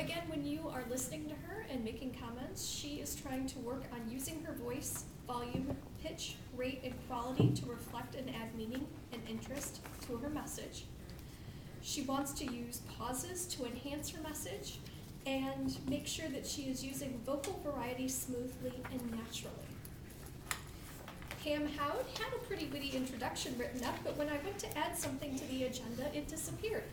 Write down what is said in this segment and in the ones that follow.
again, when you are listening to her and making comments, she is trying to work on using her voice, volume, pitch, rate, and quality to reflect and add meaning and interest to her message. She wants to use pauses to enhance her message and make sure that she is using vocal variety smoothly and naturally. Pam Howd had a pretty witty introduction written up, but when I went to add something to the agenda, it disappeared.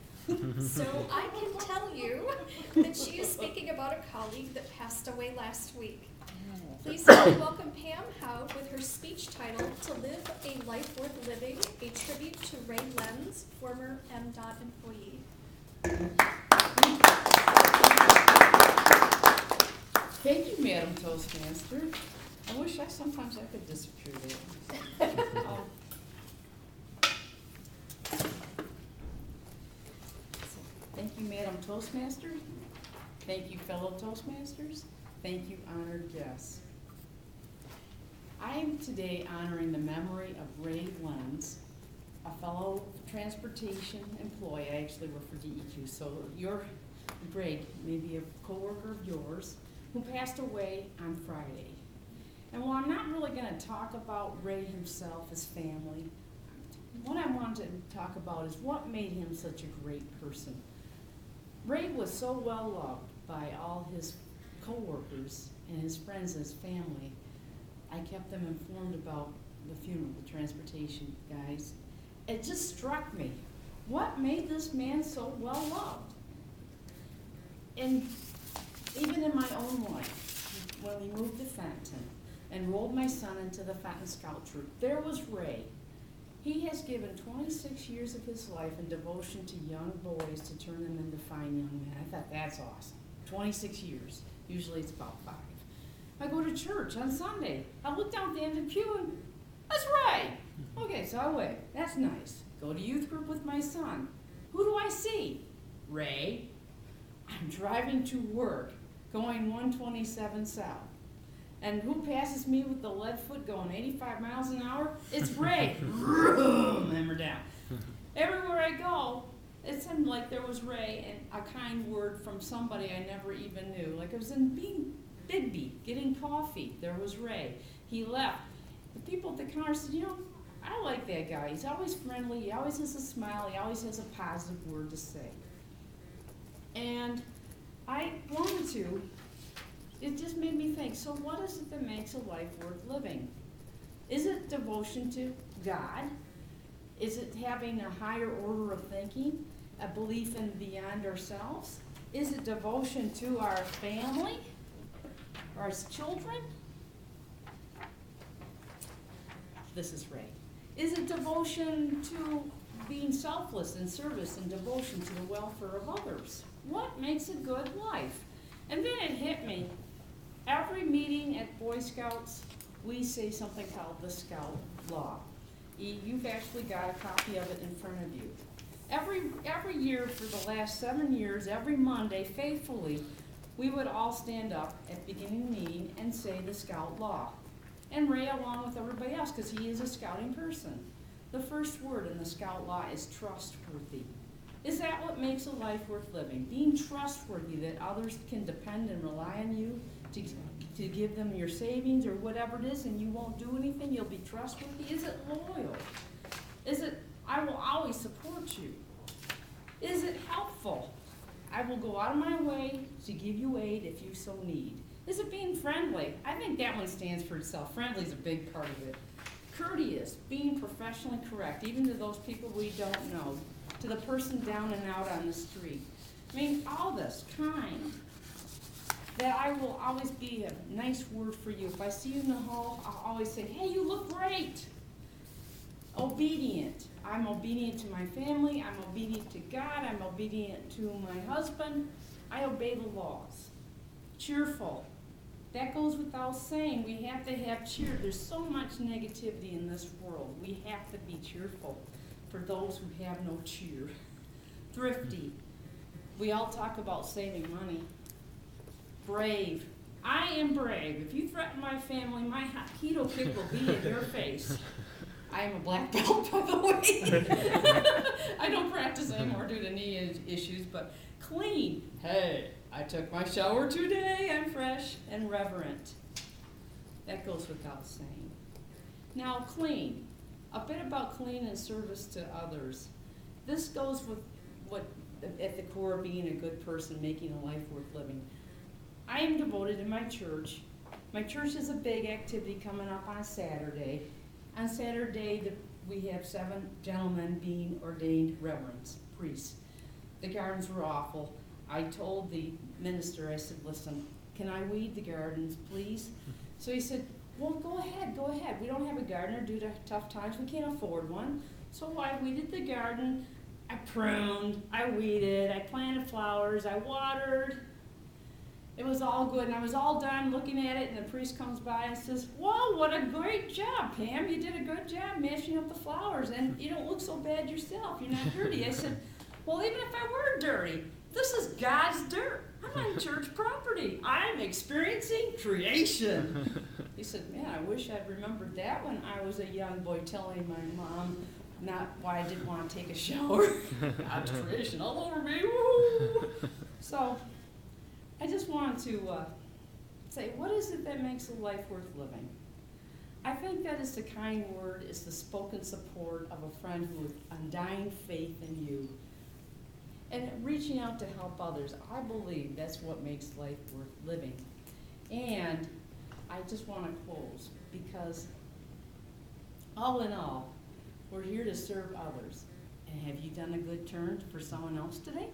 So I can tell you that she is speaking about a colleague that passed away last week. Please help me welcome Pam Howd with her speech titled, "To Live a Life Worth Living, a Tribute to Ray Lenze, former MDOT employee." Thank you, Madam Toastmaster. I wish sometimes I could disappear there. Thank you, Madam Toastmaster. Thank you, fellow Toastmasters. Thank you, honored guests. I am today honoring the memory of Ray Lenze, a fellow transportation employee. I actually work for DEQ, so you're Greg, maybe a coworker of yours, who passed away on Friday. And while I'm not really going to talk about Ray himself, his family, what I want to talk about is what made him such a great person. Ray was so well loved by all his coworkers and his friends and his family. I kept them informed about the funeral, the transportation guys. It just struck me, what made this man so well loved? And even in my own life, when we moved to Fenton, enrolled my son into the Fenton Scout Troop, there was Ray. He has given 26 years of his life in devotion to young boys to turn them into fine young men. I thought that's awesome. 26 years. Usually it's about 5. I go to church on Sunday. I look down at the end of the pew and that's Ray. Okay, so I wait. That's nice. Go to youth group with my son. Who do I see? Ray. I'm driving to work, going 127 south. And who passes me with the lead foot going 85 miles an hour? It's Ray. Hammer down. Everywhere I go, it seemed like there was Ray and a kind word from somebody I never even knew. Like I was in Bigby getting coffee. There was Ray. He left. The people at the counter said, you know, I like that guy. He's always friendly. He always has a smile. He always has a positive word to say. And I wanted to. It just made me think, so what is it that makes a life worth living? Is it devotion to God? Is it having a higher order of thinking, a belief in beyond ourselves? Is it devotion to our family, our children? This is Ray. Is it devotion to being selfless in service and devotion to the welfare of others? What makes a good life? And then it hit me. Every meeting at Boy Scouts, we say something called the Scout Law. You've actually got a copy of it in front of you. Every year for the last 7 years, every Monday, faithfully, we would all stand up at the beginning of the meeting and say the Scout Law. And Ray along with everybody else, because he is a scouting person. The first word in the Scout Law is trustworthy. Is that what makes a life worth living? Being trustworthy, that others can depend and rely on you to give them your savings or whatever it is, and you won't do anything, you'll be trustworthy? Is it loyal? Is it, I will always support you? Is it helpful? I will go out of my way to give you aid if you so need. Is it being friendly? I think that one stands for itself. Friendly is a big part of it. Courteous, being professionally correct, even to those people we don't know, to the person down and out on the street. I mean, all this, kind. That I will always be a nice word for you. If I see you in the hall, I'll always say, hey, you look great. Obedient. I'm obedient to my family. I'm obedient to God. I'm obedient to my husband. I obey the laws. Cheerful. That goes without saying. We have to have cheer. There's so much negativity in this world. We have to be cheerful for those who have no cheer. Thrifty. We all talk about saving money. Brave. I am brave. If you threaten my family, my keto kick will be in your face. I am a black belt, by the way. I don't practice anymore due to knee issues, but clean. Hey, I took my shower today, I'm fresh and reverent. That goes without saying. Now, clean. A bit about clean and service to others. This goes with what at the core of being a good person, making a life worth living. I am devoted in my church. My church has a big activity coming up on Saturday. On Saturday, we have 7 gentlemen being ordained reverends, priests. The gardens were awful. I told the minister, I said, listen, can I weed the gardens, please? So he said, well, go ahead. We don't have a gardener due to tough times. We can't afford one. So I weeded the garden. I pruned, I weeded, I planted flowers, I watered. It was all good, and I was all done looking at it, and the priest comes by and says, "Wow, what a great job, Pam. You did a good job mashing up the flowers, and you don't look so bad yourself. You're not dirty." I said, "Well, even if I were dirty, this is God's dirt. I'm on church property. I'm experiencing creation." He said, "Man, I wish I'd remembered that when I was a young boy telling my mom not why I didn't want to take a shower." God's creation all over me. Woo! So I just want to say, what is it that makes a life worth living? I think that is the kind word, is the spoken support of a friend who has undying faith in you. And reaching out to help others. I believe that's what makes life worth living. And I just want to close, because all in all, we're here to serve others. And have you done a good turn for someone else today?